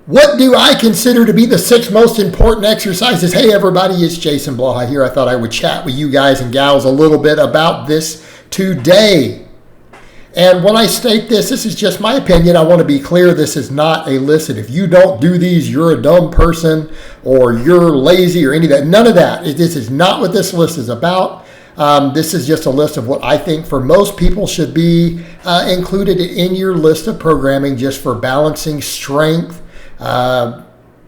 What do I consider to be the 6 most important exercises? Hey everybody, it's Jason Blaha here. I thought I would chat with you guys and gals a little bit about this today. And when I state this is just my opinion. I want to be clear, this is not a list. If you don't do these, you're a dumb person or you're lazy or any of that. None of that. This is not what this list is about. This is just a list of what I think for most people should be included in your list of programming, just for balancing strength,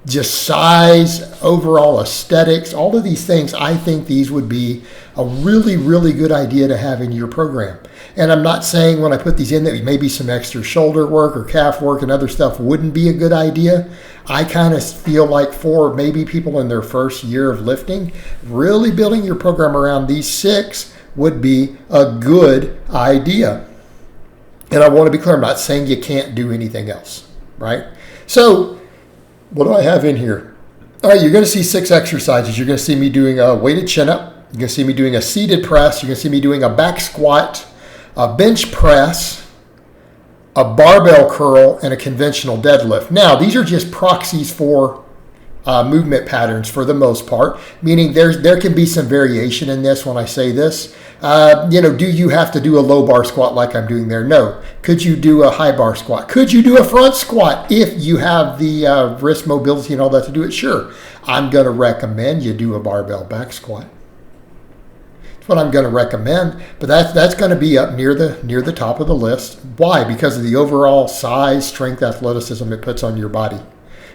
just size, overall aesthetics, all of these things. I think these would be a really, really good idea to have in your program. And I'm not saying when I put these in that maybe some extra shoulder work or calf work and other stuff wouldn't be a good idea. I kind of feel like for maybe people in their first year of lifting, really building your program around these 6 would be a good idea. And I want to be clear, I'm not saying you can't do anything else, right? So what do I have in here? All right, you're going to see 6 exercises. You're going to see me doing a weighted chin-up. You're going to see me doing a seated press. You're going to see me doing a back squat, a bench press, a barbell curl, and a conventional deadlift. Now, these are just proxies for movement patterns for the most part, meaning there can be some variation in this when I say this. Do you have to do a low bar squat like I'm doing there? No. Could you do a high bar squat? Could you do a front squat if you have the wrist mobility and all that to do it? Sure. I'm going to recommend you do a barbell back squat. That's what I'm going to recommend, but that's going to be up near the top of the list. Why? Because of the overall size, strength, athleticism it puts on your body.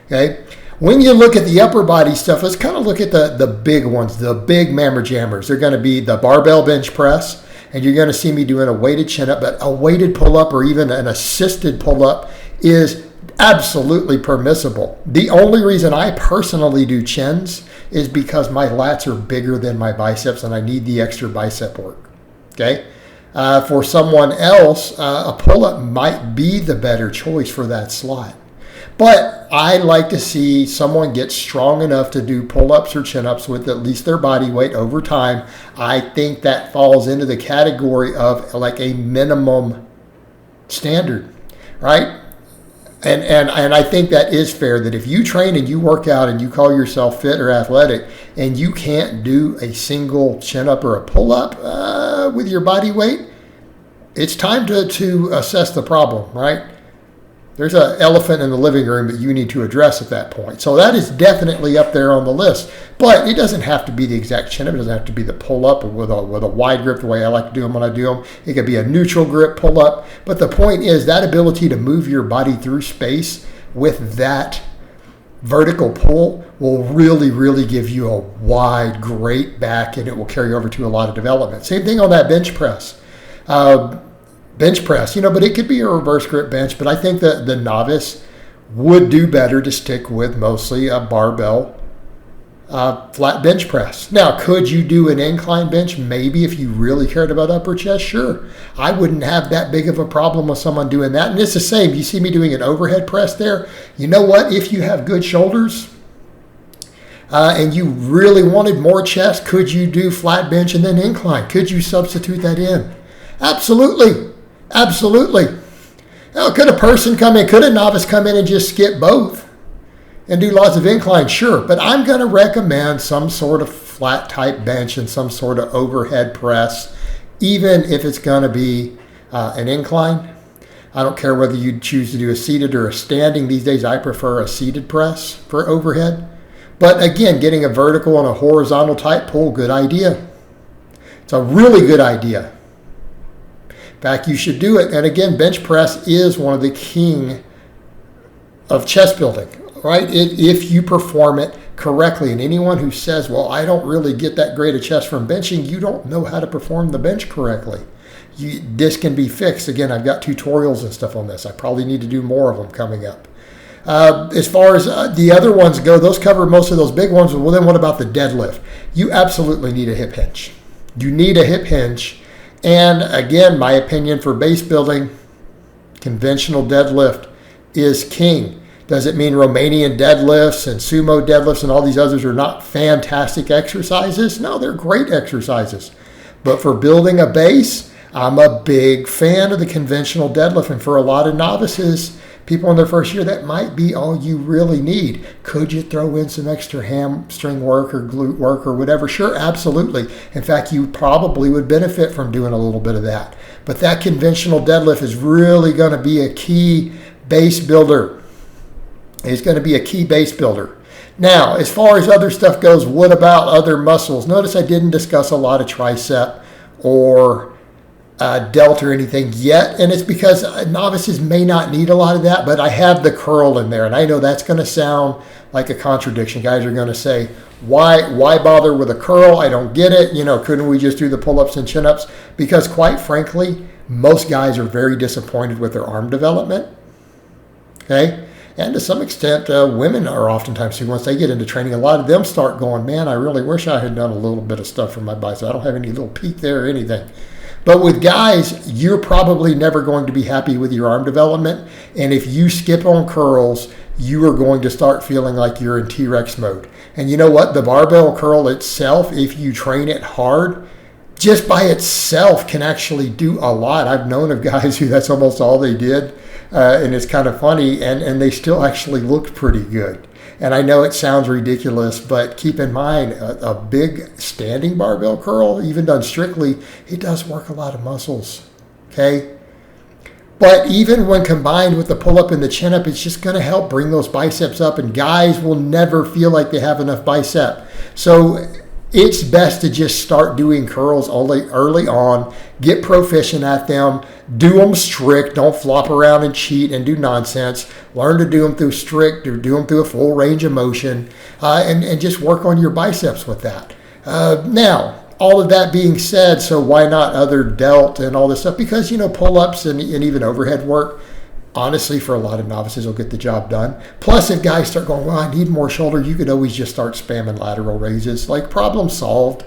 Okay. When you look at the upper body stuff, let's kind of look at the big ones, the big mammer jammers. They're going to be the barbell bench press, and you're going to see me doing a weighted chin-up, but a weighted pull-up or even an assisted pull-up is absolutely permissible. The only reason I personally do chins is because my lats are bigger than my biceps, and I need the extra bicep work, okay? For someone else, a pull-up might be the better choice for that slot. But I like to see someone get strong enough to do pull-ups or chin-ups with at least their body weight over time. I think that falls into the category of like a minimum standard, right? And I think that is fair, that if you train and you work out and you call yourself fit or athletic and you can't do a single chin-up or a pull-up with your body weight, it's time to assess the problem, right? There's an elephant in the living room that you need to address at that point. So that is definitely up there on the list. But it doesn't have to be the exact chin-up. It doesn't have to be the pull-up with a wide grip the way I like to do them when I do them. It could be a neutral grip pull-up. But the point is that ability to move your body through space with that vertical pull will really, really give you a wide, great back, and it will carry over to a lot of development. Same thing on that bench press. Bench press, but it could be a reverse grip bench, but I think that the novice would do better to stick with mostly a barbell flat bench press. Now, could you do an incline bench? Maybe if you really cared about upper chest, sure. I wouldn't have that big of a problem with someone doing that. And it's the same. You see me doing an overhead press there. You know what? If you have good shoulders and you really wanted more chest, could you do flat bench and then incline? Could you substitute that in? Absolutely. Absolutely. Now, could a novice come in and just skip both and do lots of incline? Sure. But I'm going to recommend some sort of flat type bench and some sort of overhead press, even if it's going to be an incline. I don't care whether you choose to do a seated or a standing. These days, I prefer a seated press for overhead. But again, getting a vertical and a horizontal type pull, good idea. It's a really good idea. In fact, you should do it. And again, bench press is one of the king of chest building, right? If you perform it correctly. And anyone who says, well, I don't really get that great a chest from benching, you don't know how to perform the bench correctly. This can be fixed. Again, I've got tutorials and stuff on this. I probably need to do more of them coming up. As far as the other ones go, those cover most of those big ones. Well, then what about the deadlift? You absolutely need a hip hinge. You need a hip hinge. And again, my opinion for base building, conventional deadlift is king. Does it mean Romanian deadlifts and sumo deadlifts and all these others are not fantastic exercises? No, they're great exercises. But for building a base, I'm a big fan of the conventional deadlift. And for a lot of novices, people in their first year, that might be all you really need. Could you throw in some extra hamstring work or glute work or whatever? Sure, absolutely. In fact, you probably would benefit from doing a little bit of that. But that conventional deadlift is really going to be a key base builder. It's going to be a key base builder. Now, as far as other stuff goes, what about other muscles? Notice I didn't discuss a lot of tricep or delt or anything yet, and it's because novices may not need a lot of that, but I have the curl in there, and I know that's going to sound like a contradiction. Guys are going to say, why bother with a curl? I don't get it. Couldn't we just do the pull-ups and chin-ups? Because quite frankly, most guys are very disappointed with their arm development. Okay? And to some extent, women are oftentimes too. Once they get into training, a lot of them start going, man, I really wish I had done a little bit of stuff for my bicep. I don't have any little peak there or anything. But with guys, you're probably never going to be happy with your arm development. And if you skip on curls, you are going to start feeling like you're in T-Rex mode. And you know what? The barbell curl itself, if you train it hard, just by itself can actually do a lot. I've known of guys who that's almost all they did. And it's kind of funny, and they still actually look pretty good. And I know it sounds ridiculous, but keep in mind, a big standing barbell curl, even done strictly, it does work a lot of muscles, okay? But even when combined with the pull-up and the chin-up, it's just going to help bring those biceps up, and guys will never feel like they have enough bicep. So it's best to just start doing curls early on, get proficient at them, do them strict, don't flop around and cheat and do nonsense. Learn to do them through strict or do them through a full range of motion, and just work on your biceps with that. Now, all of that being said, so why not other delt and all this stuff? Because, pull-ups and even overhead work, honestly, for a lot of novices, will get the job done. Plus, if guys start going, well, I need more shoulder, you could always just start spamming lateral raises. Like, problem solved.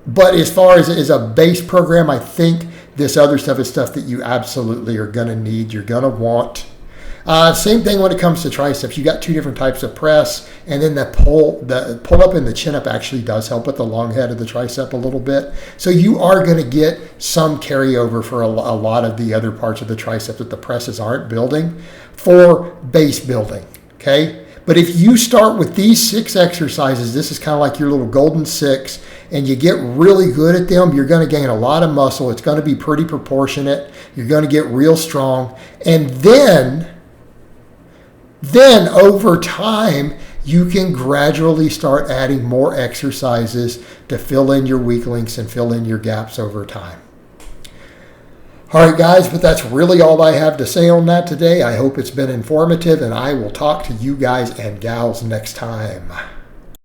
But as far as a base program, I think this other stuff is stuff that you absolutely are going to need, you're going to want. Same thing when it comes to triceps. You got two different types of press, and then the pull up and the chin up actually does help with the long head of the tricep a little bit. So you are going to get some carryover for a lot of the other parts of the tricep that the presses aren't building for base building. Okay. But if you start with these 6 exercises, this is kind of like your little golden 6, and you get really good at them, you're going to gain a lot of muscle. It's going to be pretty proportionate. You're going to get real strong. And then over time, you can gradually start adding more exercises to fill in your weak links and fill in your gaps over time. All right, guys, but that's really all I have to say on that today. I hope it's been informative, and I will talk to you guys and gals next time.